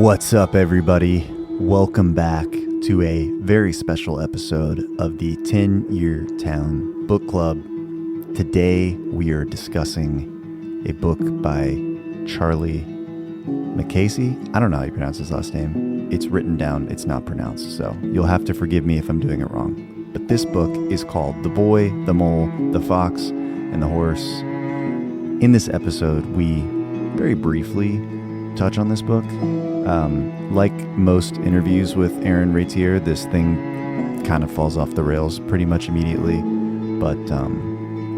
What's up, everybody? Welcome back to a very special episode of the 10-Year Town Book Club. Today, we are discussing a book by Charlie Mackesy. I don't know how you pronounce his last name. It's written down, it's not pronounced, so you'll have to forgive me if I'm doing it wrong. But this book is called The Boy, the Mole, the Fox, and the Horse. In this episode, we very briefly touch on this book. Like most interviews with Aaron Raitiere, this thing kind of falls off the rails pretty much immediately. But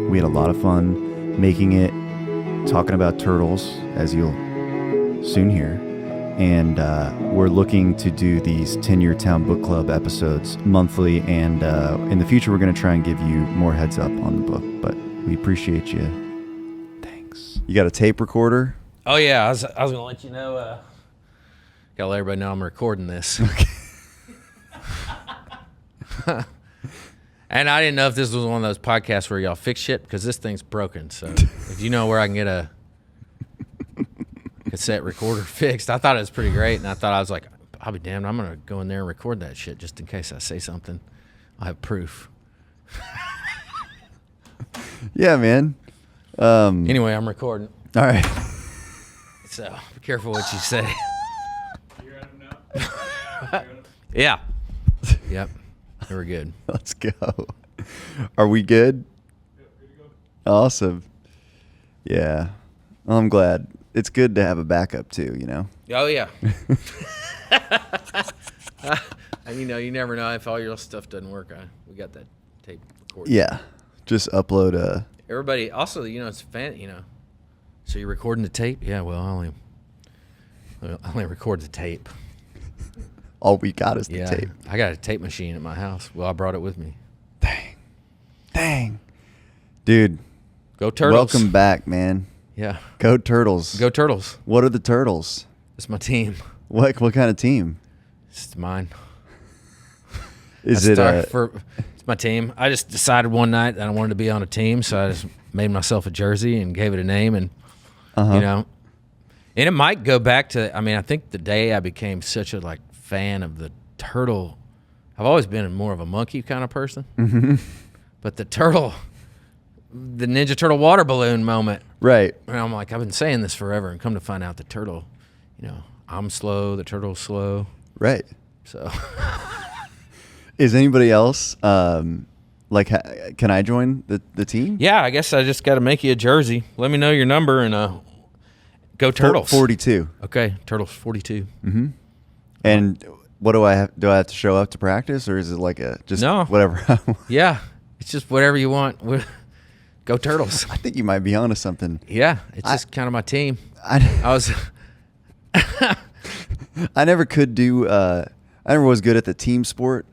we had a lot of fun making it, talking about turtles, as you'll soon hear. And we're looking to do these 10-Year Town Book Club episodes monthly. And in the future, we're going to try and give you more heads up on the book. But we appreciate you. Thanks. You got a tape recorder? Oh, yeah. I was going to let you know. Got to let everybody know I'm recording this. Okay. And I didn't know if this was one of those podcasts where y'all fix shit, because this thing's broken. So if you know where I can get a cassette recorder fixed, I thought it was pretty great. And I thought, I was like, I'll be damned, I'm going to go in there and record that shit just in case I say something. I'll have proof. Yeah, man. Anyway, I'm recording. All right. So be careful what you say. You're at him now? Yeah. Yep. We're good. Let's go. Are we good? Yeah, good to go. Awesome. Yeah. Well, I'm glad. It's good to have a backup too, you know? Oh, yeah. And you never know if all your stuff doesn't work. We got that tape recorded. Yeah. Just upload a... Everybody, also, it's so you're recording the tape? Yeah, well, I only record the tape. All we got is the Yeah, tape. I got a tape machine at my house. Well, I brought it with me. Dang. Dude. Go Turtles. Welcome back, man. Yeah. Go Turtles. Go Turtles. What are the Turtles? It's my team. What kind of team? It's mine. Is It's my team. I just decided one night that I wanted to be on a team, so I just made myself a jersey and gave it a name, and and it might go back to. I think the day I became such a fan of the turtle. I've always been more of a monkey kind of person, but the Ninja Turtle water balloon moment. Right. And I'm like, I've been saying this forever, and come to find out the turtle, I'm slow, the turtle's slow. Right. So. Is anybody else, can I join the team? Yeah, I guess I just got to make you a jersey. Let me know your number and go Turtles. 42. Okay, Turtles 42. Mm-hmm. And what do I have? Do I have to show up to practice, or is it No. whatever? Yeah, it's just whatever you want. Go Turtles. I think you might be onto something. Yeah, it's just kind of my team. I never could do. I never was good at the team sport.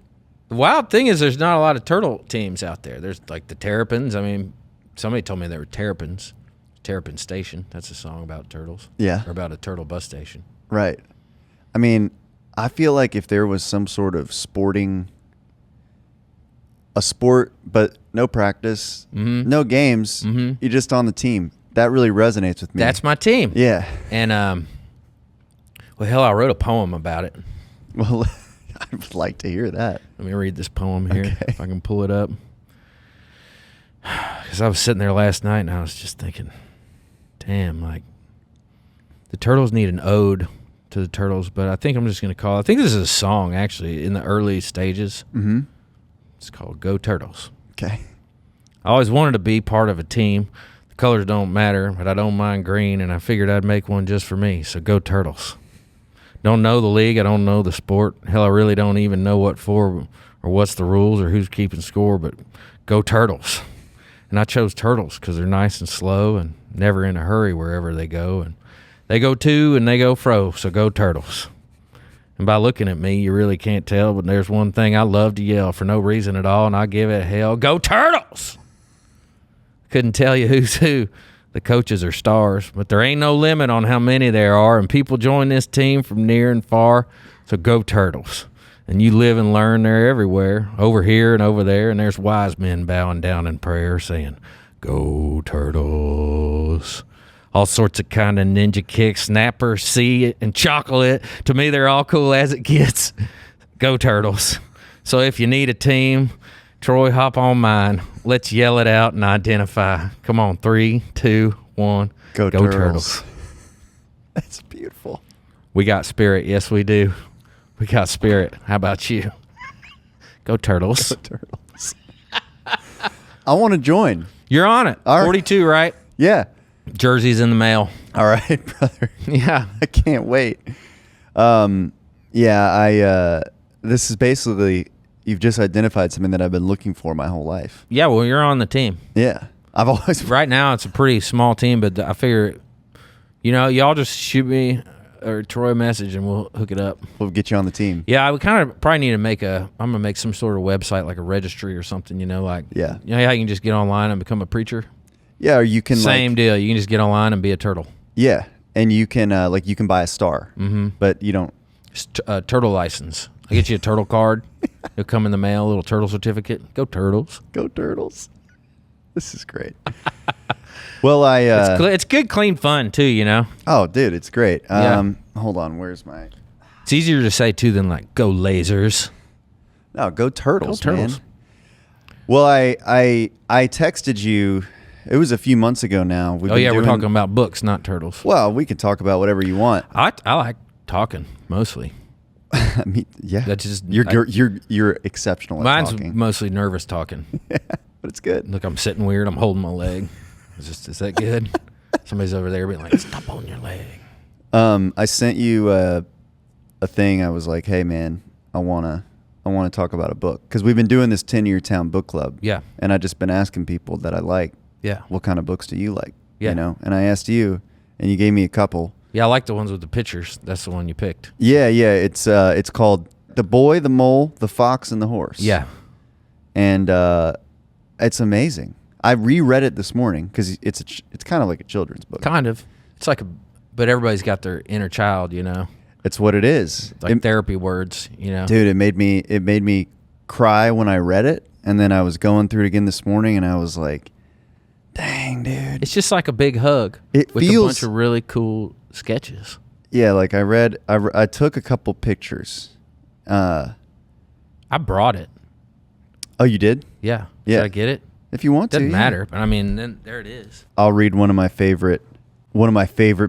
The wild thing is there's not a lot of turtle teams out there. There's the Terrapins. Somebody told me there were Terrapins. Terrapin Station. That's a song about turtles. Yeah. Or about a turtle bus station. Right. I feel like if there was some sort of a sport, but no practice, no games, you're just on the team. That really resonates with me. That's my team. Yeah. And, well, hell, I wrote a poem about it. Well, I would like to hear that. Let me read this poem here, Okay. if I can pull it up. Because I was sitting there last night, and I was just thinking, damn, the Turtles need an ode to the Turtles, but I think I'm just going to I think this is a song, actually, in the early stages. Mm-hmm. It's called Go Turtles. Okay. I always wanted to be part of a team. The colors don't matter, but I don't mind green, and I figured I'd make one just for me, so go Turtles. Don't know the league, I don't know the sport. Hell, I really don't even know what for or what's the rules or who's keeping score, but go Turtles. And I chose Turtles because they're nice and slow and never in a hurry wherever they go. And they go to and they go fro, so go Turtles. And by looking at me, you really can't tell, but there's one thing I love to yell for no reason at all, and I give it hell. Go Turtles! Couldn't tell you who's who. The coaches are stars, but there ain't no limit on how many there are, and people join this team from near and far, so go Turtles. And you live and learn there everywhere, over here and over there, and there's wise men bowing down in prayer saying, go Turtles. all sorts of kind of ninja kicks, snapper, C, and chocolate. To me, they're all cool as it gets. Go Turtles. So if you need a team, Troy, hop on mine. Let's yell it out and identify. Come on, 3, 2, 1. Go Turtles. That's beautiful. We got spirit. Yes, we do. We got spirit. How about you? Go Turtles. Go Turtles. I want to join. You're on it. All right. 42, right? Yeah. Jersey's in the mail. All right, brother. Yeah. I can't wait. This is basically, you've just identified something that I've been looking for my whole life. Yeah, well, you're on the team. Yeah. I've always... Right now, it's a pretty small team, but I figure, y'all just shoot me or Troy a message and we'll hook it up. We'll get you on the team. Yeah, I would kind of probably need to I'm going to make some sort of website, like a registry or something, like. Yeah. You know how you can just get online and become a preacher? Yeah, or you can Same deal. You can just get online and be a turtle. Yeah, and you can you can buy a star, but you don't. Turtle license. I'll get you a turtle card. It'll come in the mail, a little turtle certificate. Go Turtles. Go Turtles. This is great. Well, it's good, clean fun too, Oh, dude, it's great. Yeah. Hold on, where's my... It's easier to say too than like go lasers. No, go Turtles, Go Turtles. man. Well, I texted you. It was a few months ago now. We're talking about books, not turtles. Well, we can talk about whatever you want. I like talking mostly. I mean, yeah, That's just you're exceptional at mine's talking. mostly nervous talking. Yeah, but it's good. Look, I'm sitting weird. I'm holding my leg. Is that good? Somebody's over there being like, "Stop holding your leg." I sent you a thing. I was like, "Hey, man, I wanna talk about a book because we've been doing this 10-year town book club. Yeah, and I just been asking people that I like. Yeah, what kind of books do you like? Yeah, and I asked you, and you gave me a couple. Yeah, I like the ones with the pictures. That's the one you picked. Yeah. It's called The Boy, the Mole, the Fox, and the Horse. Yeah, and it's amazing. I reread it this morning because it's kind of like a children's book. Kind of. It's like but everybody's got their inner child, It's what it is. Like therapy words, Dude, it made me cry when I read it, and then I was going through it again this morning, and I was like, "Dang, dude!" It's just like a big hug. It with feels a bunch of really cool sketches. Yeah, like I took a couple pictures. I brought it. Oh, you did? Yeah. Yeah. Should I get it? If you want Doesn't to, matter. But I mean, then there it is. I'll read one of my favorite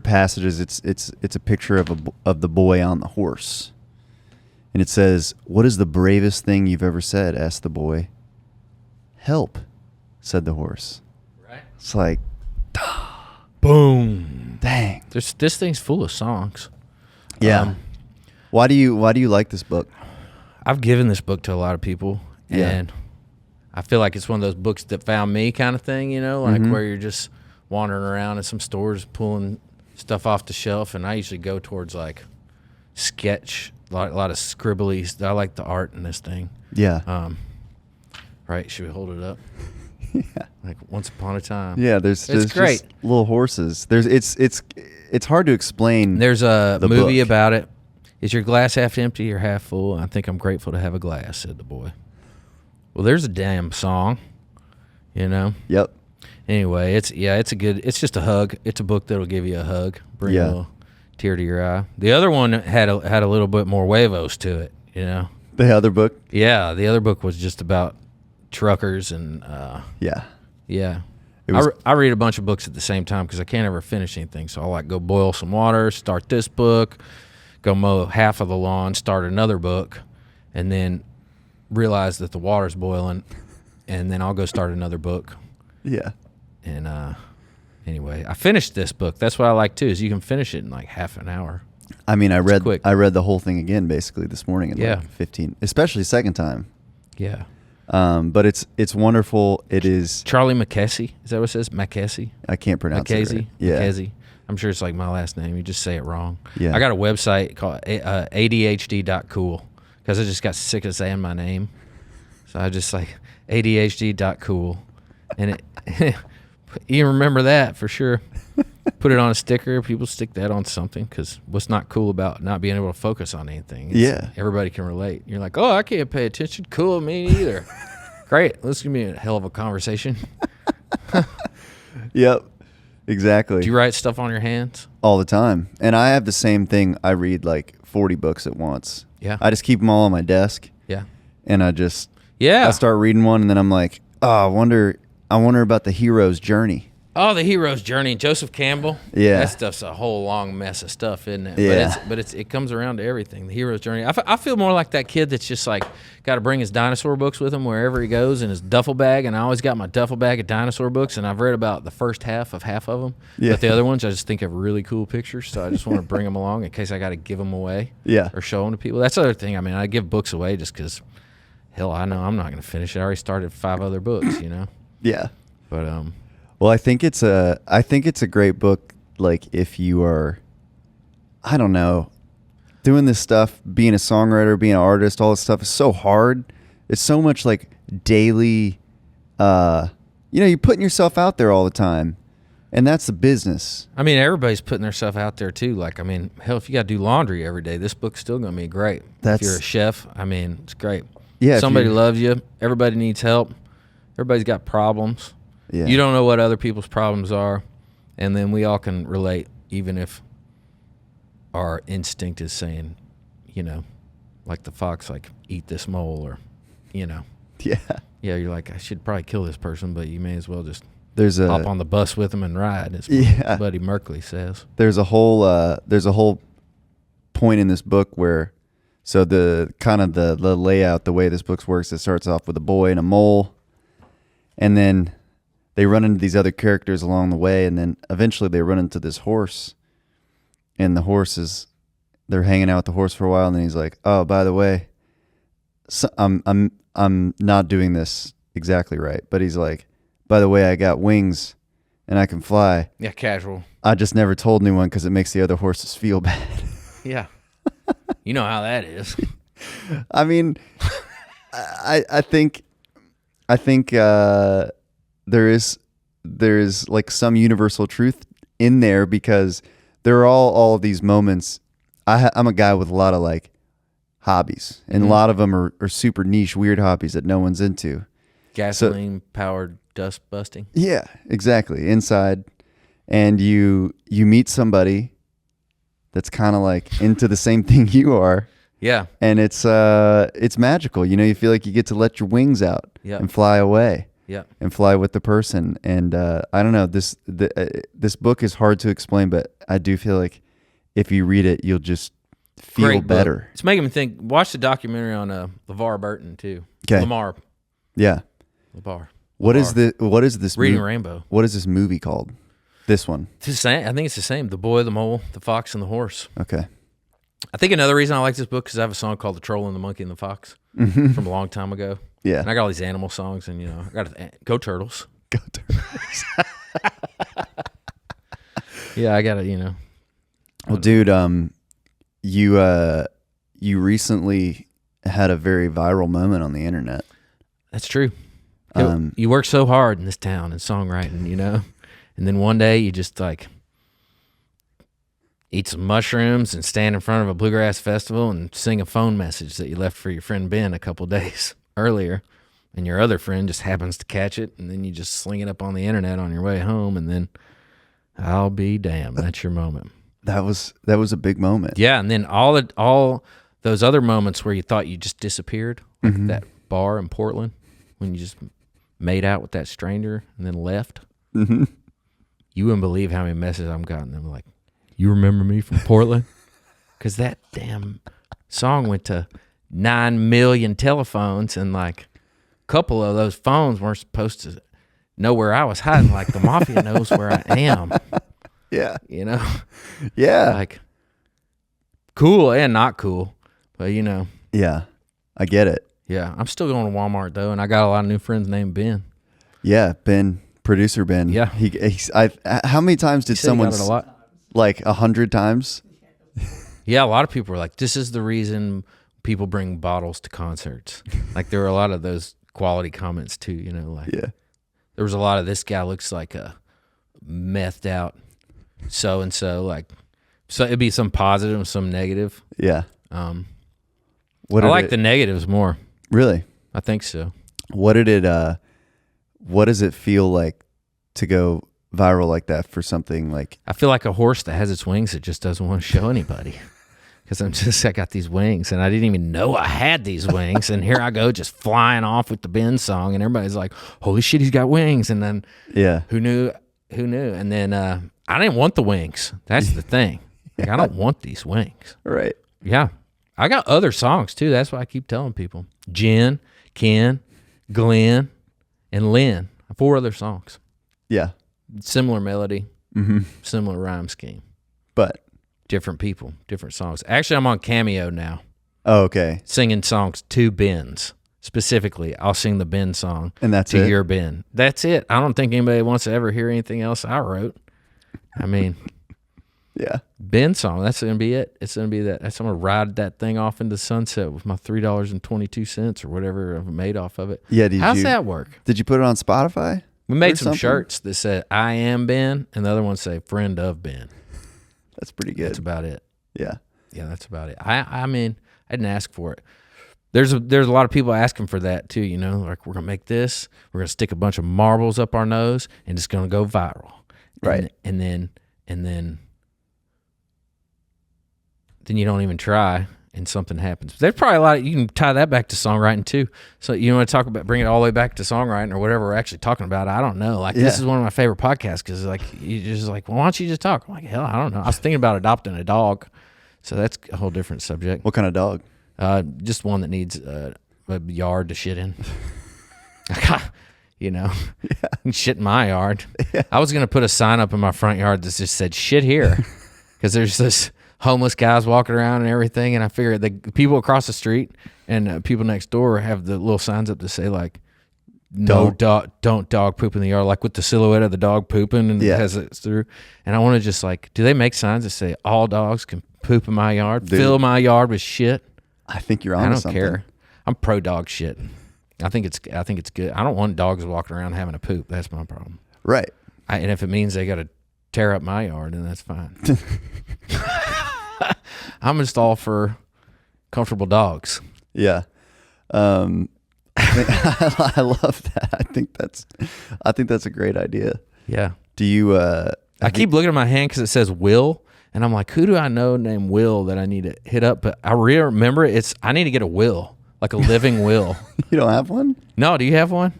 passages. It's a picture of the boy on the horse, and it says, "What is the bravest thing you've ever said?" asked the boy. "Help," said the horse. Right. It's like, boom. Dang. This thing's full of songs. Yeah. Why do you like this book? I've given this book to a lot of people, Yeah. and I feel like it's one of those books that found me kind of thing, like where you're just wandering around in some stores pulling stuff off the shelf, and I usually go towards like sketch, a lot of scribblies. I like the art in this thing. Yeah. Right? Should we hold it up? Yeah. Like Once Upon a Time. Yeah. There's great. Just little horses. It's hard to explain. There's a the movie book. about it. Is your glass half empty or half full? I think I'm grateful to have a glass, said the boy. Well, there's a damn song, Yep. Anyway, it's just a hug. It's a book that'll give you a hug, bring a little tear to your eye. The other one had a little bit more huevos to it, The other book. Yeah, the other book was just about truckers and Yeah. yeah. It was, I read a bunch of books at the same time because I can't ever finish anything. So I'll like go boil some water, start this book, go mow half of the lawn, start another book, and then realize that the water's boiling, and then I'll go start another book. yeah. And anyway, I finished this book. That's what I like too, is you can finish it in like half an hour. I mean, I read quick. the whole thing again basically this morning in Yeah. like 15, especially second time. Yeah. But it's wonderful. It is. Charlie Mackesy. Is that what it says? Mackesy? I can't pronounce it. Mackesy? Right. Yeah. Mackesy. I'm sure it's like my last name. You just say it wrong. Yeah. I got a website called ADHD.cool because I just got sick of saying my name. So I just like ADHD.cool. And it, you remember that for sure. Put it on a sticker. People stick that on something because what's not cool about not being able to focus on anything? Yeah. Everybody can relate. You're like, oh, I can't pay attention. Cool, me neither. Great. Let's give me a hell of a conversation. Yep. exactly. Do you write stuff on your hands? All the time. And I have the same thing. I read like 40 books at once. Yeah. I just keep them all on my desk. Yeah. And I start reading one, and then I'm like, oh, I wonder about the hero's journey. Oh, the hero's journey. Joseph Campbell. Yeah. That stuff's a whole long mess of stuff, isn't it? Yeah. But it comes around to everything. The hero's journey. I feel more like that kid that's just like got to bring his dinosaur books with him wherever he goes in his duffel bag. And I always got my duffel bag of dinosaur books, and I've read about the first half of them. Yeah. But the other ones, I just think of really cool pictures. So I just want to bring them along in case I got to give them away. Yeah. Or show them to people. That's the other thing. I mean, I give books away just because, hell, I know I'm not going to finish it. I already started 5 other books, you know? Yeah. But, well, I think it's a great book. Like if you are, I don't know, doing this stuff, being a songwriter, being an artist, all this stuff is so hard. It's so much like daily, you're putting yourself out there all the time, and that's the business. I mean, everybody's putting themselves out there too. Like, I mean, hell, if you got to do laundry every day, this book's still going to be great. If you're a chef, I mean, it's great. Yeah. Somebody loves you. Everybody needs help. Everybody's got problems. Yeah. You don't know what other people's problems are, and then we all can relate, even if our instinct is saying, like the fox, like, eat this mole, or, Yeah. Yeah, you're like, I should probably kill this person, but you may as well just There's hop on the bus with them and ride, as Buddy Merkley says. There's a whole point in this book where, so the kind of the layout, the way this book works, it starts off with a boy and a mole, and then they run into these other characters along the way, and then eventually they run into this horse, and the horse they're hanging out with the horse for a while, and then he's like, oh, by the way, so I'm not doing this exactly right, but he's like, by the way, I got wings and I can fly. Yeah, casual. I just never told anyone because it makes the other horses feel bad. Yeah. You know how that is. I mean, I think there is like some universal truth in there, because there are all of these moments. I'm a guy with a lot of like hobbies, and a lot of them are super niche, weird hobbies that no one's into. Gasoline powered dust busting. Yeah, exactly. Inside, and you meet somebody that's kind of like into the same thing you are. Yeah. And it's magical. You feel like you get to let your wings out and fly away. Yeah. And fly with the person. And I don't know, this book is hard to explain, but I do feel like if you read it, you'll just feel Great better. Book. It's making me think. Watch the documentary on LeVar Burton too. Okay. Lamar. Yeah. LeVar. What is this Reading Rainbow. What is this movie called? This one. It's the same. I think it's the same. The boy, the mole, the fox, and the horse. Okay. I think another reason I like this book is I have a song called "The Troll and the Monkey and the Fox" from a long time ago. Yeah. And I got all these animal songs, and I got to go turtles. Go Turtles. Yeah, I got to. Well, dude, you recently had a very viral moment on the internet. That's true. You work so hard in this town in songwriting, and then one day you just like eat some mushrooms and stand in front of a bluegrass festival and sing a phone message that you left for your friend Ben a couple days earlier, and your other friend just happens to catch it, and then you just sling it up on the internet on your way home, and then I'll be damned, that's your moment. That was a big moment. Yeah, and then all those other moments where you thought you just disappeared, like that bar in Portland when you just made out with that stranger and then left. Mm-hmm. You wouldn't believe how many messages I'm gotten. I'm like, you remember me from Portland? Because that damn song went to 9 million telephones, and like a couple of those phones weren't supposed to know where I was hiding. Like the mafia knows where I am. Yeah. Yeah. Like cool and not cool, but Yeah, I get it. Yeah, I'm still going to Walmart though, and I got a lot of new friends named Ben. Yeah, Ben, producer Ben. Yeah. How many times did someone? A lot. Like 100 times. Yeah, a lot of people were like, "This is the reason people bring bottles to concerts." Like there were a lot of those quality comments too. Like there was a lot of, this guy looks like a methed out so and so. Like so, it'd be some positive, some negative. Yeah. I like the negatives more. Really? I think so. What does it feel like to go viral like that for something like I feel like a horse that has its wings that just doesn't want to show anybody. Because I got these wings, and I didn't even know I had these wings, and here I go just flying off with the Ben song, and everybody's like, holy shit, he's got wings. And then who knew? And then I didn't want the wings. That's the thing. Like, I don't want these wings. Right. Yeah. I got other songs, too. That's what I keep telling people. Jen, Ken, Glenn, and Lynn. 4 other songs. Yeah. Similar melody, similar rhyme scheme. But different people, different songs. Actually, I'm on Cameo now. Oh, okay. Singing songs to Ben's. Specifically, I'll sing the Ben song and that's to it? your Ben. That's it. I don't think anybody wants to ever hear anything else I wrote. I mean, yeah. Ben song, that's going to be it. It's going to be that. I'm going to ride that thing off into the sunset with my $3.22 or whatever I've made off of it. Yeah. How's that work? Did you put it on Spotify? We made some shirts that said, I am Ben, and the other ones say, friend of Ben. That's pretty good. That's about it. Yeah. Yeah, that's about it. I mean, I didn't ask for it. There's a lot of people asking for that too, you know, like we're going to make this, we're going to stick a bunch of marbles up our nose and it's going to go viral. Right. And then you don't even try and something happens. There's probably a lot you can tie that back to songwriting too. So you want to talk about bring it all the way back to songwriting or whatever we're actually talking about. I don't know. Like this is one of my favorite podcasts because like you just like, well, why don't you just talk? I'm like, hell, I don't know. I was thinking about adopting a dog. So that's a whole different subject. What kind of dog? Just one that needs a yard to shit in. You know, shit in my yard. Yeah. I was going to put a sign up in my front yard that just said shit here because there's this homeless guys walking around and everything. And I figured the people across the street and people next door have the little signs up that say like, don't dog poop in the yard, like with the silhouette of the dog pooping and it has it through. And I want to just like, do they make signs that say all dogs can poop in my yard, fill my yard with shit? I think you're on something. I don't care. I'm pro dog shit. I think it's good. I don't want dogs walking around having a poop. That's my problem. Right. And if it means they got to tear up my yard, then that's fine. I'm just all for comfortable dogs. Yeah. I love that. I think that's a great idea. Yeah. Do you? I keep looking at my hand because it says Will, and I'm like, who do I know named Will that I need to hit up? But I really remember I need to get a will, like a living will. You don't have one? No. Do you have one?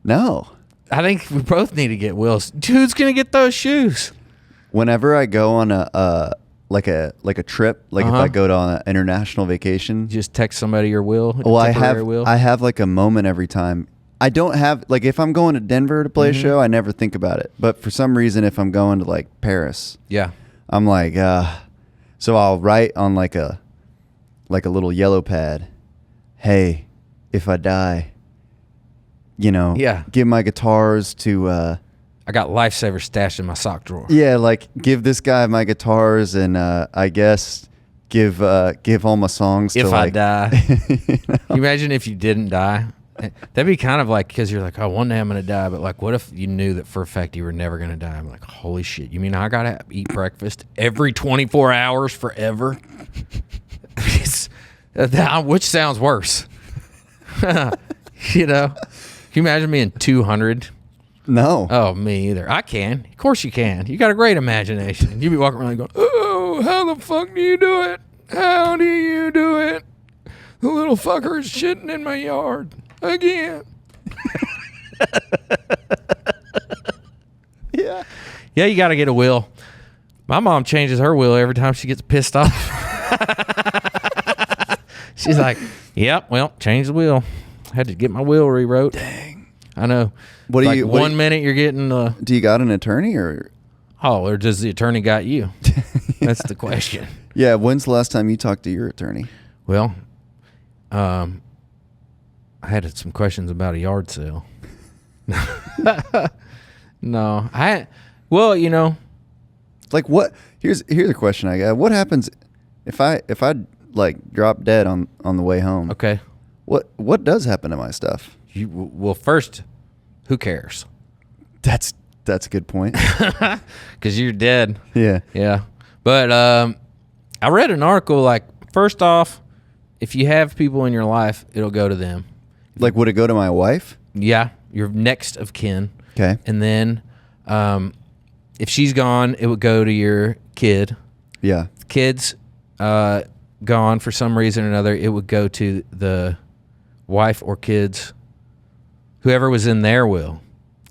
No. I think we both need to get wills. Who's gonna get those shoes? Whenever I go on a trip, like if I go to an international vacation, you just text somebody your will. Well, I have like a moment every time. I don't have like if I'm going to Denver to play a show, I never think about it. But for some reason, if I'm going to like Paris, I'm like, so I'll write on like a little yellow pad, hey, if I die, you know, give my guitars to. I got Lifesaver stashed in my sock drawer. Yeah, like give this guy my guitars and I guess give all my songs if to like. I die. Can you imagine if you didn't die? That'd be kind of like, because you're like, oh, one day I'm going to die. But like, what if you knew that for a fact you were never going to die? I'm like, holy shit. You mean I got to eat breakfast every 24 hours forever? Which sounds worse? You know? Can you imagine being 200? No. Oh, me either. I can. Of course you can. You got a great imagination. You be walking around going, oh, how the fuck do you do it? How do you do it? The little fucker is shitting in my yard again. Yeah. Yeah, you got to get a will. My mom changes her will every time she gets pissed off. She's like, yep, well, change the will. Had to get my will rewrote. Dang. I know. What do you? One minute you're getting. Do you got an attorney or? Oh, or does the attorney got you? That's the question. Yeah. When's the last time you talked to your attorney? Well, I had some questions about a yard sale. No, well, you know, like what? Here's a question I got. What happens if I like drop dead on the way home? Okay. What does happen to my stuff? Well, first, who cares? That's a good point. Because you're dead. Yeah. Yeah. But I read an article like, first off, if you have people in your life, it'll go to them. Like, would it go to my wife? Yeah. Your next of kin. Okay. And then If she's gone, it would go to your kid. Yeah. Kids gone for some reason or another, it would go to the wife or kids, whoever was in their will.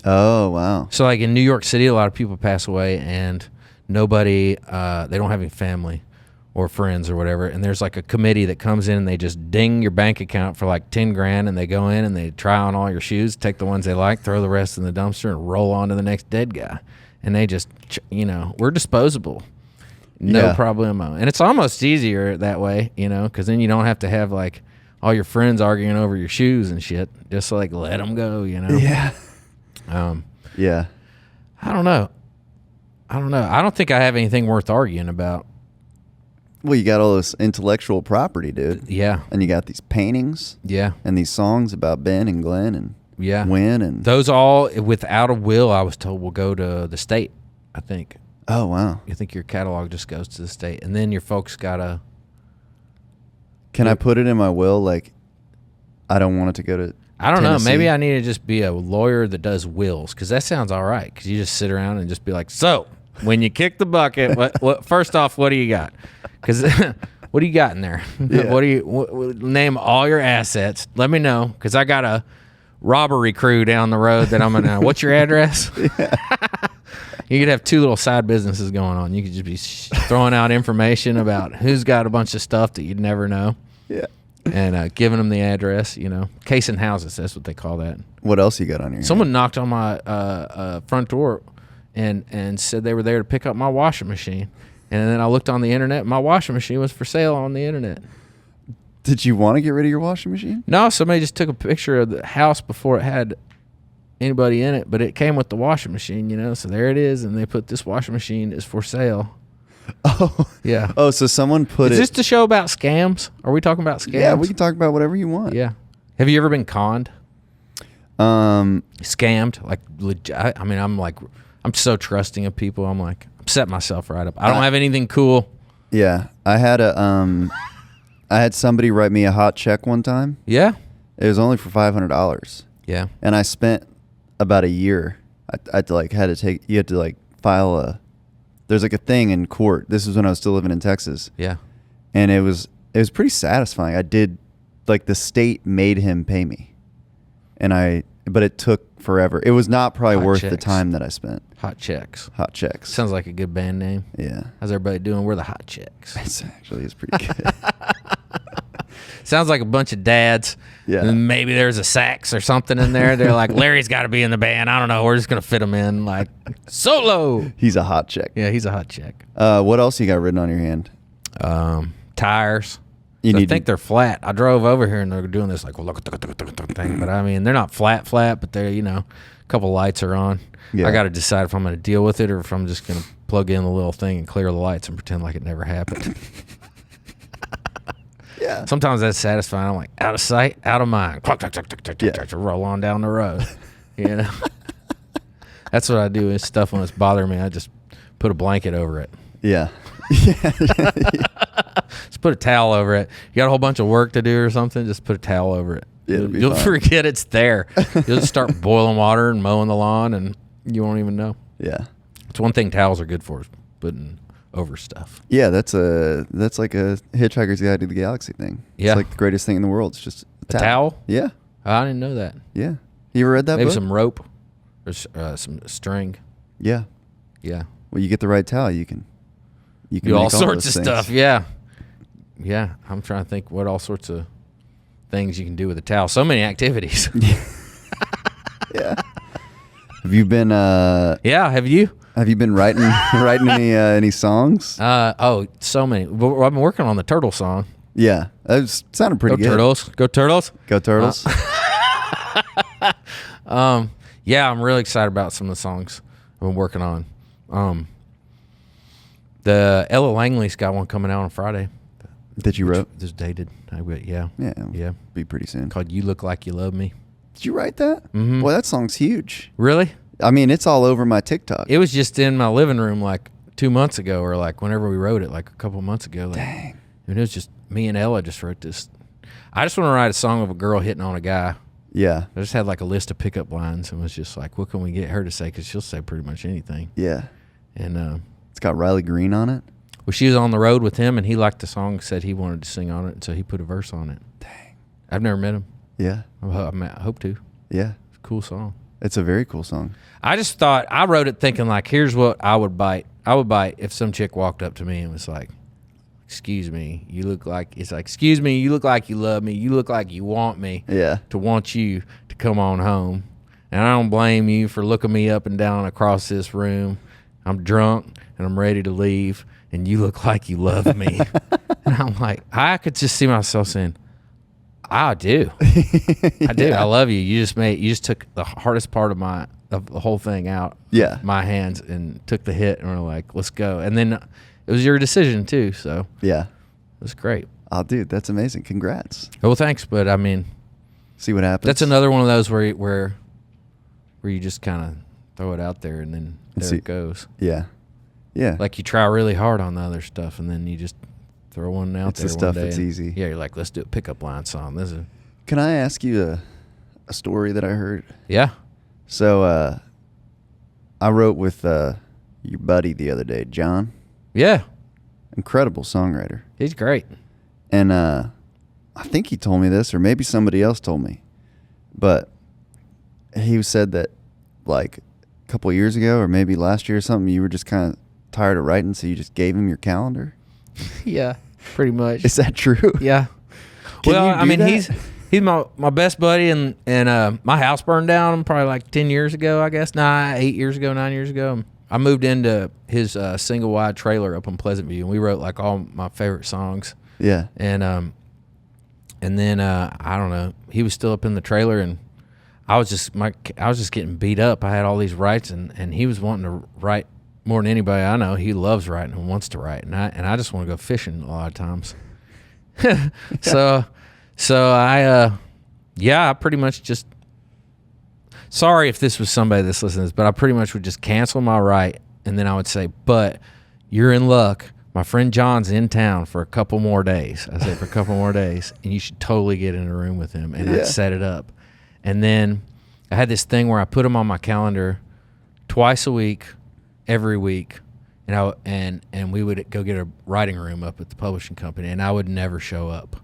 Oh, wow. So like in New York City, a lot of people pass away and nobody, they don't have any family or friends or whatever. And there's like a committee that comes in and they just ding your bank account for like 10 grand and they go in and they try on all your shoes, take the ones they like, throw the rest in the dumpster and roll on to the next dead guy. And they just, we're disposable. No problemo. And it's almost easier that way, because then you don't have to have like all your friends arguing over your shoes and shit. Just like let them go, Yeah. Yeah. I don't know. I don't think I have anything worth arguing about. Well, you got all this intellectual property, dude. Yeah. And you got these paintings. Yeah. And these songs about Ben and Glenn and Win and those all without a will, I was told, will go to the state, I think. Oh, wow. You think your catalog just goes to the state, and then your folks gotta. Can I put it in my will? Like, I don't want it to go to. I don't Tennessee? know. Maybe I need to just be a lawyer that does wills, because that sounds all right. Because you just sit around and just be like, so when you kick the bucket, what? First off, what do you got? Because what do you got in there? Yeah. What do you name all your assets? Let me know, because I got a robbery crew down the road that I'm gonna. What's your address? You could have two little side businesses going on. You could just be throwing out information about who's got a bunch of stuff that you'd never know. Yeah. And giving them the address, casing houses. That's what they call that. What else you got on your Someone knocked on my front door and said they were there to pick up my washing machine. And then I looked on the internet. My washing machine was for sale on the internet. Did you want to get rid of your washing machine? No, somebody just took a picture of the house before it had anybody in it, but it came with the washing machine, so there it is, and they put this washing machine is for sale. Oh. Yeah. Oh, so someone put Is this the show about scams? Are we talking about scams? Yeah, we can talk about whatever you want. Yeah. Have you ever been conned? Scammed? Like, I mean, I'm so trusting of people. I'm setting myself right up. I don't have anything cool. Yeah. I had somebody write me a hot check one time. Yeah. It was only for $500. Yeah. And I spent about a year. You had to file there's like a thing in court. This was when I was still living in Texas. Yeah. And it was pretty satisfying. I did, the state made him pay me. But it took forever. It was not probably Hot worth checks. the time that I spent. Hot Checks. Hot checks. Sounds like a good band name. Yeah. How's everybody doing? We're the Hot Checks. It's pretty good. Sounds like a bunch of dads. Yeah. And maybe there's a sax or something in there. They're like, Larry's got to be in the band. I don't know. We're just going to fit him in solo. He's a hot check. Yeah, he's a hot check. What else you got written on your hand? Tires. I think they're flat. I drove over here and they're doing this thing, but I mean, they're not flat, but they're, a couple lights are on. Yeah. I got to decide if I'm going to deal with it or if I'm just going to plug in the little thing and clear the lights and pretend like it never happened. Yeah. Sometimes that's satisfying. I'm like, out of sight, out of mind. Roll on down the road. That's what I do is stuff when it's bothering me. I just put a blanket over it. Yeah. Just put a towel over it. You got a whole bunch of work to do or something, just put a towel over it. You'll forget it's there. You'll just start boiling water and mowing the lawn and you won't even know. Yeah. It's one thing towels are good for, is putting over stuff. Yeah, that's like a Hitchhiker's Guide to the Galaxy thing. Yeah. It's like the greatest thing in the world. It's just A towel? Yeah. I didn't know that. Yeah. You ever read that Maybe book? some rope or some string. Yeah. Yeah. Well, you get the right towel, you can Do all make sorts of those stuff. things. Yeah. Yeah. I'm trying to think what all sorts of things you can do with a towel. So many activities. Yeah. Have you been Yeah. Have you? Have you been writing any songs? So many. Well, I've been working on the turtle song. Yeah. It sounded pretty good. Turtles. Go Turtles. Go Turtles. Yeah, I'm really excited about some of the songs I've been working on. The Ella Langley's got one coming out on Friday. That you wrote? Just dated. Yeah. Yeah. Be pretty soon. Called You Look Like You Love Me. Did you write that? Mm-hmm. Boy, that song's huge. Really? I mean, it's all over my TikTok. It was just in my living room like 2 months ago, or like whenever we wrote it, like a couple months ago. Dang. And it was just me and Ella just wrote this. I just want to write a song of a girl hitting on a guy. Yeah. I just had like a list of pickup lines and was just like, what can we get her to say? Because she'll say pretty much anything. Yeah. And It's got Riley Green on it. well, she was on the road with him, and he liked the song, said he wanted to sing on it, and so he put a verse on it. Dang. I've never met him. Yeah. I hope to. Yeah. It's a cool song. It's a very cool song. I just thought, I wrote it thinking like, here's what I would bite. I would bite if some chick walked up to me and was like, excuse me, you look like, it's like, excuse me, you look like you love me. You look like you want me Yeah. to want you to come on home. And I don't blame you for looking me up and down across this room. I'm drunk and I'm ready to leave, and you look like you love me. And I'm like, I could just see myself saying, I do. I do. I love you. You just took the hardest part of the whole thing out Yeah. of my hands and took the hit, and we're like, let's go. And then it was your decision too, so Yeah. it was great. Oh, dude, that's amazing. Congrats. Well, thanks, but I mean, See what happens. that's another one of those where you just kind of throw it out there, and then there it goes. Yeah. Yeah. Like you try really hard on the other stuff, and then you just throw one out It's there. the stuff one day that's and- easy. Yeah, you're like, let's do a pickup line song. This is Can I ask you a story that I heard? yeah. So I wrote with your buddy the other day, John. Yeah, Incredible songwriter. he's great. And I think he told me this, or maybe somebody else told me, but he said that like a couple of years ago, or maybe last year or something, you were just kind of tired of writing, so you just gave him your calendar. Yeah, pretty much. Is that true? Yeah. Can Well, you I do mean, that? he's my best buddy, and my house burned down probably like 10 years ago, I guess. 8 years ago, 9 years ago. I moved into his single wide trailer up in Pleasant View, and we wrote like all my favorite songs. Yeah. And then I don't know, he was still up in the trailer, and I was just getting beat up. I had all these rights, and he was wanting to write more than anybody I know. He loves writing and wants to write, and I just want to go fishing a lot of times. so I pretty much just, sorry if this was somebody that's listening to this, but I pretty much would just cancel my write, and then I would say, but you're in luck. My friend John's in town for a couple more days. I said, for a couple more days, and you should totally get in a room with him. And Yeah. I'd set it up. And then I had this thing where I put him on my calendar twice a week, every week, and we would go get a writing room up at the publishing company, and I would never show up.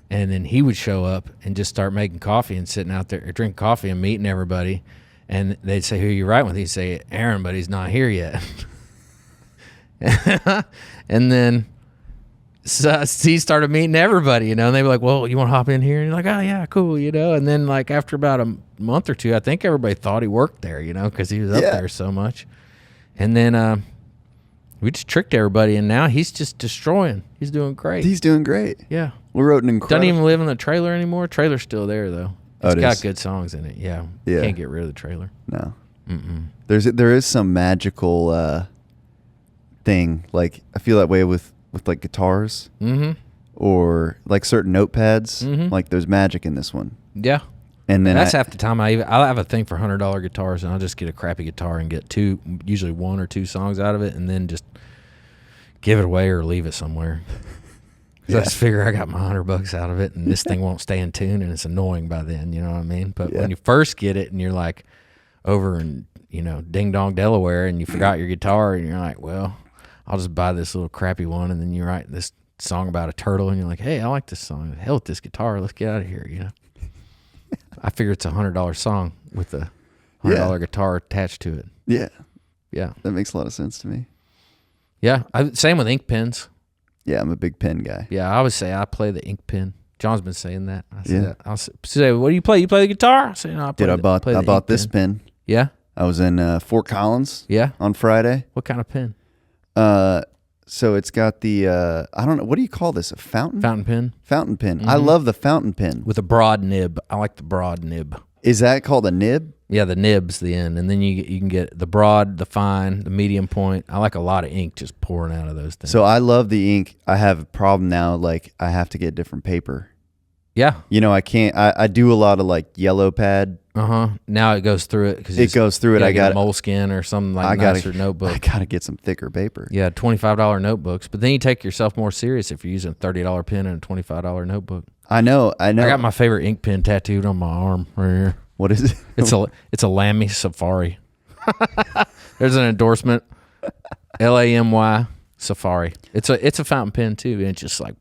And then he would show up and just start making coffee and sitting out there, or drink coffee and meeting everybody. And they'd say, who are you writing with? He'd say, Aaron, but he's not here yet. And then so he started meeting everybody, and they were like, well, you want to hop in here? And you're like, oh, yeah, cool, And then like after about a month or two, I think everybody thought he worked there, because he was up there so much. And then we just tricked everybody, and now he's just destroying. He's doing great. He's doing great. Yeah. We wrote an incredible. Doesn't even live in the trailer anymore. Trailer's still there, though. Oh, It's it got is? good songs in it. Yeah. Yeah. Can't get rid of the trailer. No. Mm-mm. There is some magical thing. Like I feel that way with like guitars, Mm-hmm. or like certain notepads. Mhm. Like there's magic in this one. Yeah. And then That's half the time I'll have a thing for $100 guitars, and I'll just get a crappy guitar and get usually one or two songs out of it, and then just give it away or leave it somewhere. 'Cause I just figure I got my $100 out of it, and this thing won't stay in tune, and it's annoying by then. You know what I mean? But Yeah. when you first get it, and you're like over in Ding Dong, Delaware, and you forgot your guitar, and you're like, well, I'll just buy this little crappy one, and then you write this song about a turtle, and you're like, hey, I like this song. Hell with this guitar. Let's get out of here. I figure it's a $100 song with a $100 guitar attached to it. Yeah, Yeah. that makes a lot of sense to me. Yeah. Same with ink pens. Yeah, I'm a big pen guy. Yeah. I always say I play the ink pen. John's been saying that. I say Yeah. that. I'll say, what do you play? You play the guitar? I say, no, I bought ink this pen. Yeah. I was in Fort Collins. Yeah. On Friday. What kind of pen? So it's got the I don't know, what do you call this? A fountain? Fountain pen. Fountain pen. I love the fountain pen. With a broad nib. I like the broad nib. Is that called a nib? Yeah, the nib's the end, and then you can get the broad, the fine, the medium point. I like a lot of ink just pouring out of those things. So I love the ink. I have a problem now, like I have to get different paper. yeah, I can't. I do a lot of like yellow pad. Now it goes through it because It goes through it. I got got moleskin or something like I nicer gotta notebook. I gotta get some thicker paper. Yeah, $25 notebooks, but then you take yourself more serious if you're using a $30 pen and a $25 notebook. I know. I got my favorite ink pen tattooed on my arm right here. What is it? It's a Lamy Safari. There's an endorsement. Lamy Safari. It's a fountain pen too, and it just like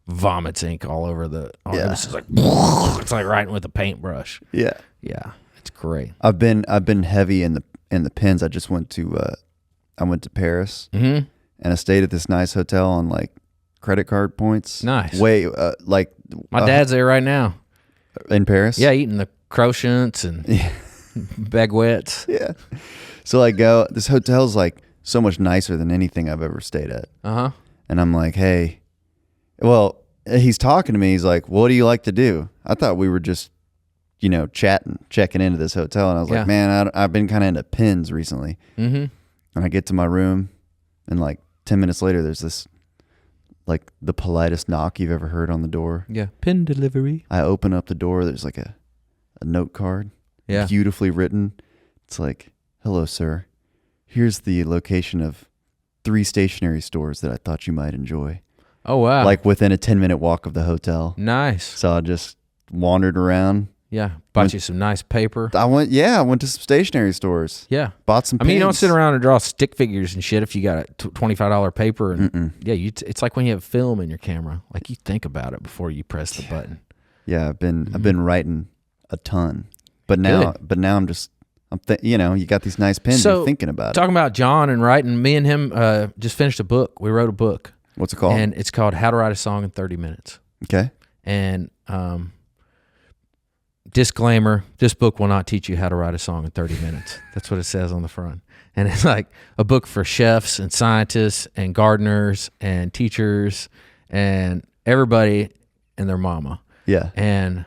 vomits ink all over the. Yeah. It's just like it's like writing with a paintbrush. Yeah. Yeah, it's great. I've been heavy in the pens. I just went to Paris, Mm-hmm. and I stayed at this nice hotel on like credit card points. Nice. Like My dad's there right now. in Paris. Yeah, eating the croissants and baguettes. Yeah. So I go. This hotel's like so much nicer than anything I've ever stayed at. Uh-huh. And I'm like, hey, well, he's talking to me. He's like, what do you like to do? I thought we were just, chatting, checking into this hotel. And I was like, man, I've been kind of into pens recently. Mm-hmm. And I get to my room, and like 10 minutes later, there's this, like the politest knock you've ever heard on the door. Yeah. Pen delivery. I open up the door. There's like a note card. Yeah. Beautifully written. It's like, hello, sir. Here's the location of 3 stationery stores that I thought you might enjoy. Oh, wow. Like within a 10-minute walk of the hotel. Nice. So I just wandered around. Yeah. Bought you some nice paper. I went to some stationery stores. Yeah. Bought some pens. I mean, you don't sit around and draw stick figures and shit if you got a $25 paper. And yeah, it's like when you have film in your camera. Like you think about it before you press the button. Yeah, I've been writing a ton. But now I'm just you got these nice pens. So, you're thinking about talking about John and writing, me and him just finished a book. We wrote a book. What's it called? And it's called How to Write a Song in 30 Minutes. Okay. And disclaimer, this book will not teach you how to write a song in 30 minutes. That's what it says on the front. And it's like a book for chefs and scientists and gardeners and teachers and everybody and their mama. Yeah. And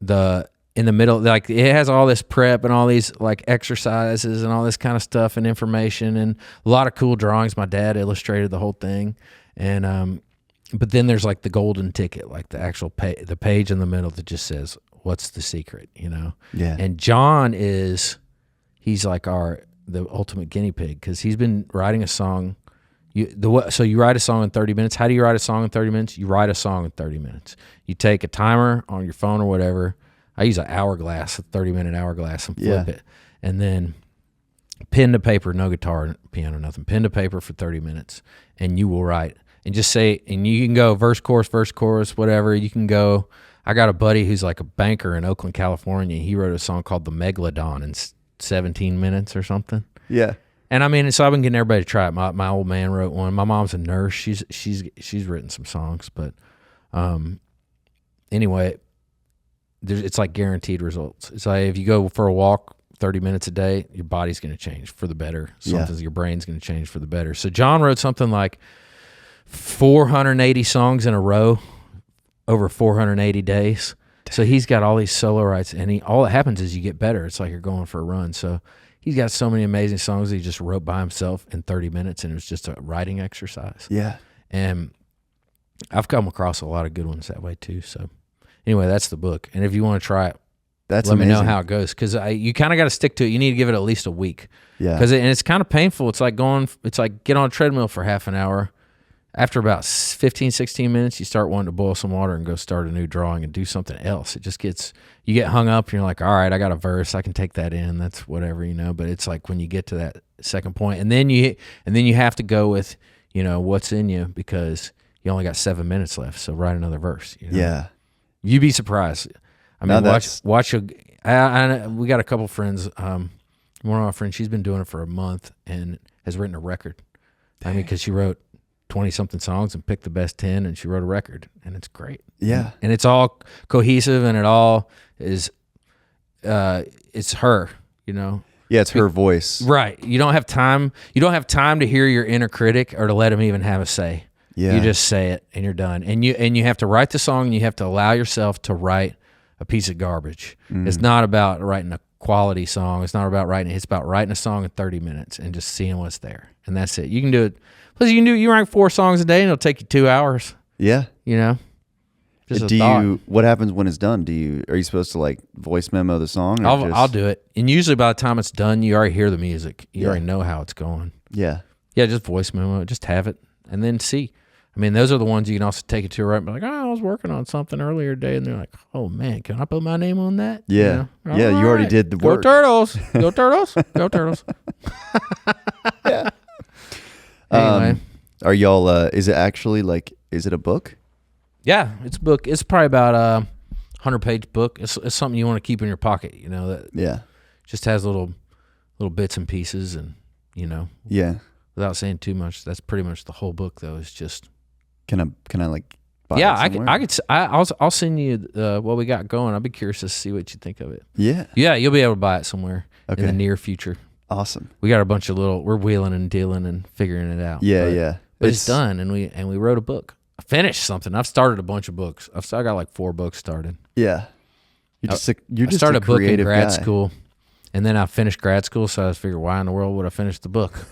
in the middle, like it has all this prep and all these like exercises and all this kind of stuff and information and a lot of cool drawings. My dad illustrated the whole thing. And but then there's like the golden ticket, like the actual the page in the middle that just says, what's the secret, Yeah. And John he's like the ultimate guinea pig because he's been writing a song. So you write a song in 30 minutes. How do you write a song in 30 minutes? You write a song in 30 minutes. You take a timer on your phone or whatever. I use an hourglass, a 30-minute hourglass, and flip it. And then pen to paper, no guitar, piano, nothing. Pen to paper for 30 minutes, and you will write. And just say, and you can go verse, chorus, whatever. You can go. I got a buddy who's like a banker in Oakland, California. He wrote a song called The Megalodon in 17 minutes or something. Yeah. And I mean, so I've been getting everybody to try it. My old man wrote one. My mom's a nurse. She's written some songs, but anyway, it's like guaranteed results. It's like if you go for a walk 30 minutes a day, your body's going to change for the better. Your brain's going to change for the better. So John wrote something like 480 songs in a row over 480 days. So he's got all these solo rights, and all that happens is you get better. It's like you're going for a run. So he's got so many amazing songs that he just wrote by himself in 30 minutes, and it was just a writing exercise. Yeah. And I've come across a lot of good ones that way too. So anyway, that's the book. And if you want to try it, let me know how it goes. Because you kind of got to stick to it. You need to give it at least a week. Yeah. And it's kind of painful. It's like get on a treadmill for half an hour. After about 15, 16 minutes, you start wanting to boil some water and go start a new drawing and do something else. It just you get hung up and you're like, all right, I got a verse. I can take that in. That's whatever, But it's like when you get to that second point, and then you have to go with, what's in you because you only got 7 minutes left. So write another verse. Yeah. You'd be surprised. I mean, watch. We got a couple friends. One of our friends, she's been doing it for a month and has written a record. Dang. I mean, because she wrote 20-something songs and picked the best 10, and she wrote a record, and it's great. Yeah. And it's all cohesive, and it all is, it's her, Yeah, it's her voice. Right. You don't have time to hear your inner critic or to let him even have a say. Yeah. You just say it, and you're done. And you have to write the song, and you have to allow yourself to write a piece of garbage. It's not about writing a quality song. It's not about it's about writing a song in 30 minutes and just seeing what's there. And that's it. You can do it. Plus, you write 4 songs a day, and it'll take you 2 hours. Yeah. Just a thought. What happens when it's done? Are you supposed to like voice memo the song? Or I'll do it. And usually by the time it's done, you already hear the music. You already know how it's going. Yeah. Yeah, just voice memo. Just have it and then see. I mean, those are the ones you can also take it to, right? Be like, oh, I was working on something earlier today, and they're like, oh man, can I put my name on that? Yeah. You know? Yeah, All you already right. did the Go work. Turtles. Go Turtles. Go Turtles. Yeah. Anyway. Are y'all, is it actually like, is it a book? Yeah, it's a book. It's probably about a 100-page book. It's something you want to keep in your pocket, you know, that Yeah. just has little bits and pieces, and, you know, Yeah. without saying too much, that's pretty much the whole book, though. It's just... Can I like buy Yeah, it somewhere? I'll send you what we got going. I'll be curious to see what you think of it. Yeah. Yeah, you'll be able to buy it somewhere in Okay. the near future. Awesome. We got a bunch of we're wheeling and dealing and figuring it out. Yeah, but, yeah. But it's done, and we wrote a book. I finished something. I've started a bunch of books. I've still got like 4 books started. Yeah. You're I just started a a book in creative grad guy. school, and then I finished grad school, so I was figuring, why in the world would I finish the book?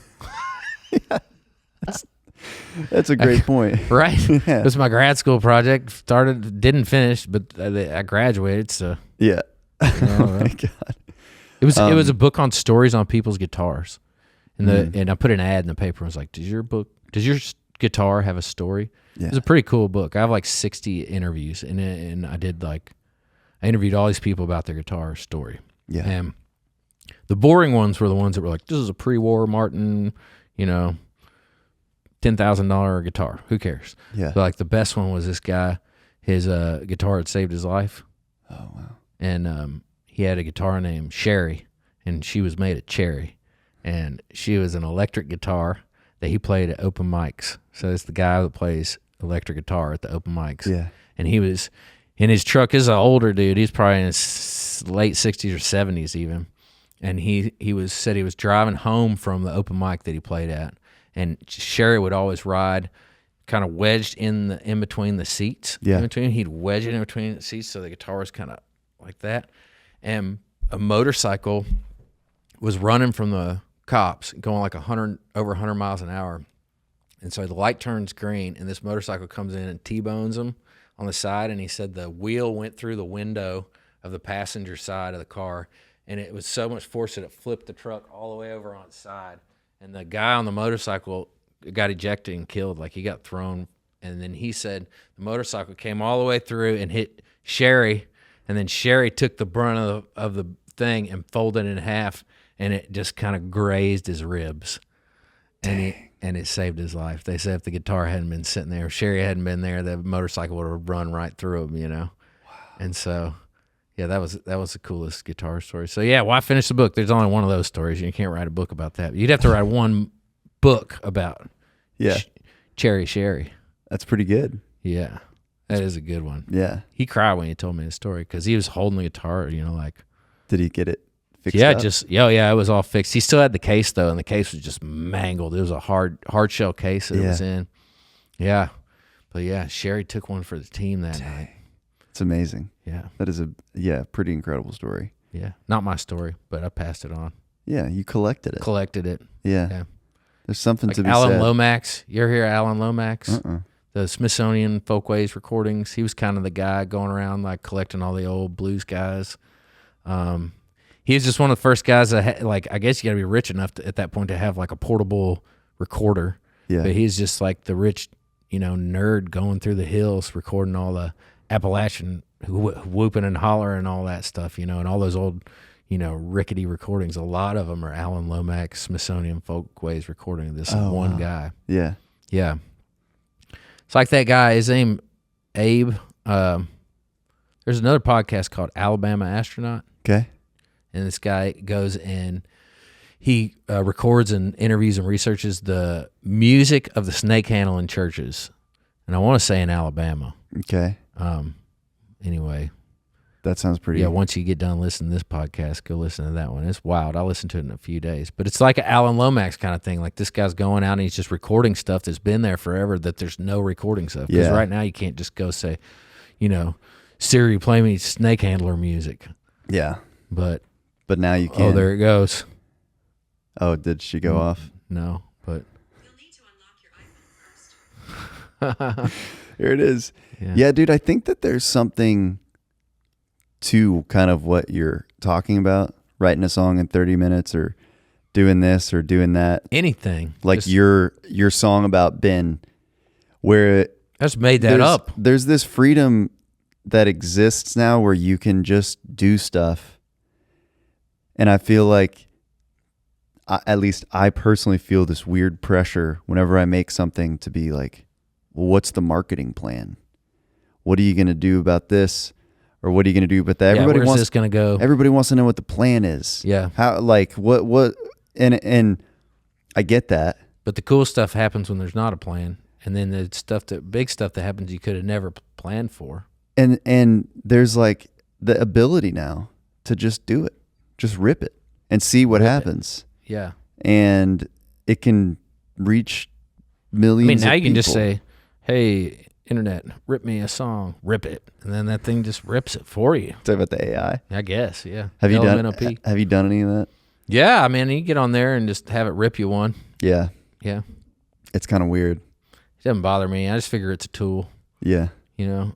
That's a great point. Right? Yeah. It was my grad school project. Didn't finish, but I graduated, so... Yeah. Oh my God. It was a book on stories on people's guitars, and I put an ad in the paper. I was like, does your guitar have a story? Yeah. It was a pretty cool book. I have like 60 interviews, and I interviewed all these people about their guitar story. Yeah. And the boring ones were the ones that were like, this is a pre-war Martin, you know, $10,000 guitar. Who cares? Yeah. But like the best one was this guy. His guitar had saved his life. Oh wow. And he had a guitar named Sherry, and she was made of cherry, and she was an electric guitar that he played at open mics. So it's the guy that plays electric guitar at the open mics. Yeah. And he was in his truck. He's an older dude. He's probably in his late 60s or 70s even. And he said he was driving home from the open mic that he played at, and Sherry would always ride kind of wedged in between the seats. Yeah. He'd wedge it in between the seats, so the guitar was kind of like that. And a motorcycle was running from the cops going like over 100 miles an hour. And so the light turns green, and this motorcycle comes in and T-bones him on the side. And he said the wheel went through the window of the passenger side of the car, and it was so much force that it flipped the truck all the way over on its side. And the guy on the motorcycle got ejected and killed. Like, he got thrown. And then he said the motorcycle came all the way through and hit Sherry, and then Sherry took the brunt of the thing and folded it in half, and it just kind of grazed his ribs. And it saved his life. They said if the guitar hadn't been sitting there, if Sherry hadn't been there, the motorcycle would have run right through him, you know. Wow. And so, yeah, that was the coolest guitar story. So yeah, why finish the book? There's only one of those stories. You can't write a book about that. You'd have to write one book about Cherry Sherry. That's pretty good. Yeah, that is a good one. Yeah. He cried when he told me the story because he was holding the guitar, you know, like. Did he get it fixed Yeah, up? it was all fixed. He still had the case though, and the case was just mangled. It was a hard shell case that it was in. Yeah, but yeah, Sherry took one for the team that night. It's amazing. Yeah, That is a pretty incredible story. yeah, not my story, but I passed it on. Yeah, you collected it. Collected it. Yeah. Yeah. There's something Like to be Alan said. Lomax. You ever hear Alan Lomax? Uh-uh. The Smithsonian Folkways recordings. He was kind of the guy going around like collecting all the old blues guys. He was just one of the first guys that like, I guess you got to be rich enough at that point to have like a portable recorder. Yeah. But he's just like the rich, you know, nerd going through the hills recording all the Appalachian whooping and hollering and all that stuff, you know, and all those old, you know, rickety recordings. A lot of them are Alan Lomax Smithsonian Folkways recording of this one guy. Yeah. Yeah. It's like that guy, his name, Abe. There's another podcast called Alabama Astronaut. Okay. And this guy goes and he records and interviews and researches the music of the snake handling churches. And I want to say in Alabama. Okay. Anyway. That sounds pretty. Yeah, once you get done listening to this podcast, go listen to that one. It's wild. I'll listen to it in a few days. But it's like an Alan Lomax kind of thing. Like this guy's going out and he's just recording stuff that's been there forever that there's no recordings of. Because right now you can't just go say, you know, Siri, play me snake handler music. Yeah. But now you can. Oh, there it goes. Oh, did she go off? No, but. You'll need to unlock your iPhone first. Here it is. Yeah, dude, I think that there's something to kind of what you're talking about, writing a song in 30 minutes or doing this or doing that. Anything. Like just, your song about Ben. where That's made that up. There's this freedom that exists now where you can just do stuff. And I feel like, at least I personally feel this weird pressure whenever I make something to be like, well, what's the marketing plan? What are you going to do about this? Or what are you going to do about that? Yeah, where's this going to go? Everybody wants to know what the plan is. Yeah. How, like, what, and I get that. But the cool stuff happens when there's not a plan. And then the big stuff that happens you could have never planned for. And there's like the ability now to just do it, just rip it and see what happens. Yeah. And it can reach millions. I mean, now of you can people. just say, "Hey, internet, rip me a song, rip it," and then that thing just rips it for you. Talk about the AI. I guess, yeah. Have you done? LMNOP. Have you done any of that? Yeah, I mean, you get on there and just have it rip you one. Yeah, Yeah, it's kind of weird. it doesn't bother me. I just figure it's a tool. Yeah, You know,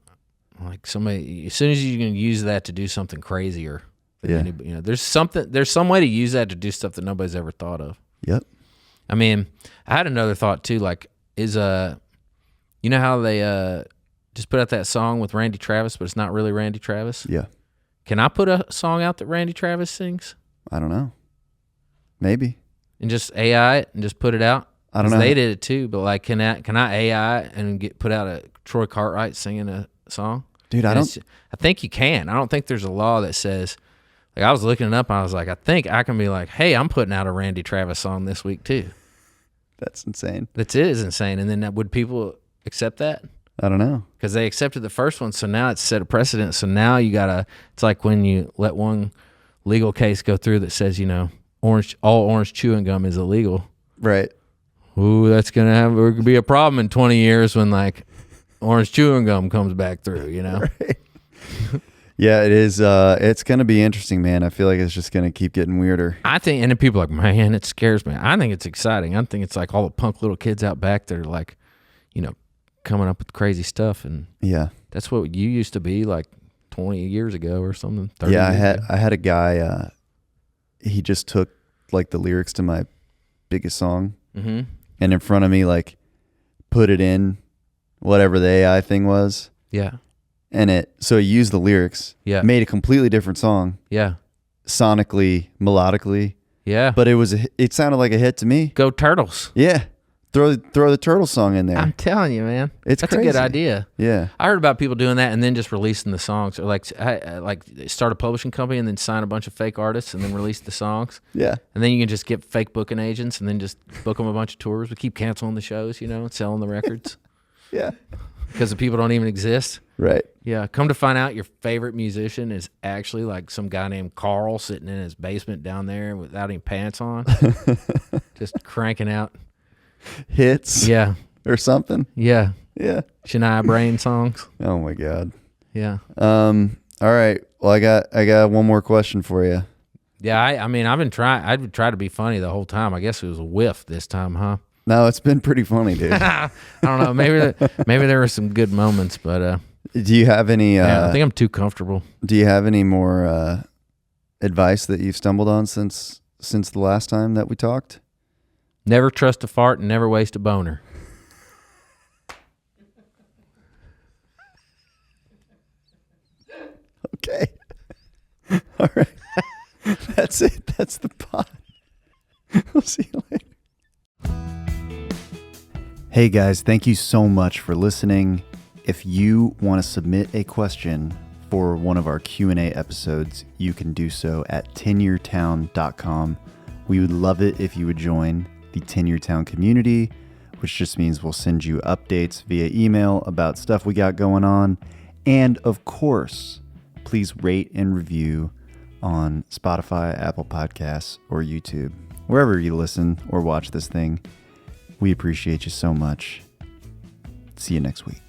like somebody, as soon as you can use that to do something crazier. yeah, There's some way to use that to do stuff that nobody's ever thought of. yep. I mean, I had another thought too. Like, you know how they just put out that song with Randy Travis, but it's not really Randy Travis. Yeah, Can I put a song out that Randy Travis sings I don't know. Maybe. and just AI it and just put it out? I don't 'Cause know. They did it too, but like, can I AI and put out a Troy Cartwright singing a song? Dude, I And don't. I think you can. I don't think there's a law that says. Like, I was looking it up, and I was like, I think I can be like, hey, I'm putting out a Randy Travis song this week too. That's insane. That is insane. And then would people accept that? I don't know. Because they accepted the first one, so now it's set a precedent. So now it's like when you let one legal case go through that says, all orange chewing gum is illegal. Right. Ooh, that's gonna be a problem in 20 years when like orange chewing gum comes back through. Right. Yeah, it is. It's gonna be interesting, man. I feel like it's just gonna keep getting weirder. I think, and then people are like, man, it scares me. I think it's exciting. I think it's like all the punk little kids out back that are like, coming up with crazy stuff, and Yeah. that's what you used to be like 20 years ago or something. 30 Yeah, years ago. I had a guy. He just took like the lyrics to my biggest song, Mm-hmm. and in front of me, like, put it in whatever the AI thing was, Yeah. and so he used the lyrics, Yeah. made a completely different song, Yeah. sonically, melodically, Yeah. but it sounded like a hit to me. Go Turtles. Yeah, throw the turtle song in there. I'm telling you, man. It's That's crazy. a good idea. Yeah, I heard about people doing that and then just releasing the songs, or like start a publishing company and then sign a bunch of fake artists and then release the songs. yeah, And then you can just get fake booking agents and then just book them a bunch of tours. We keep canceling the shows, and selling the records yeah. because the people don't even exist. Right. Yeah. Come to find out, your favorite musician is actually like some guy named Carl sitting in his basement down there without any pants on, just cranking out. Hits. Yeah. Or something. Yeah. Yeah. Shania Brain songs. Oh my God. Yeah. All right. Well, I got one more question for you. Yeah. I mean, I've been trying to be funny the whole time. I guess it was a whiff this time, huh? No, it's been pretty funny, dude. I don't know. Maybe there were some good moments, but Do you have any? yeah, I think I'm too comfortable. Do you have any more advice that you've stumbled on since the last time that we talked? Never trust a fart and never waste a boner. Okay. All right. That's it. That's the pod. We'll see you later. Hey guys, thank you so much for listening. If you want to submit a question for one of our Q&A episodes, you can do so at tenuretowne.com. We would love it if you would join the Tenure Town community, which just means we'll send you updates via email about stuff we got going on. And of course, please rate and review on Spotify, Apple Podcasts, or YouTube. Wherever you listen or watch this thing, we appreciate you so much. See you next week.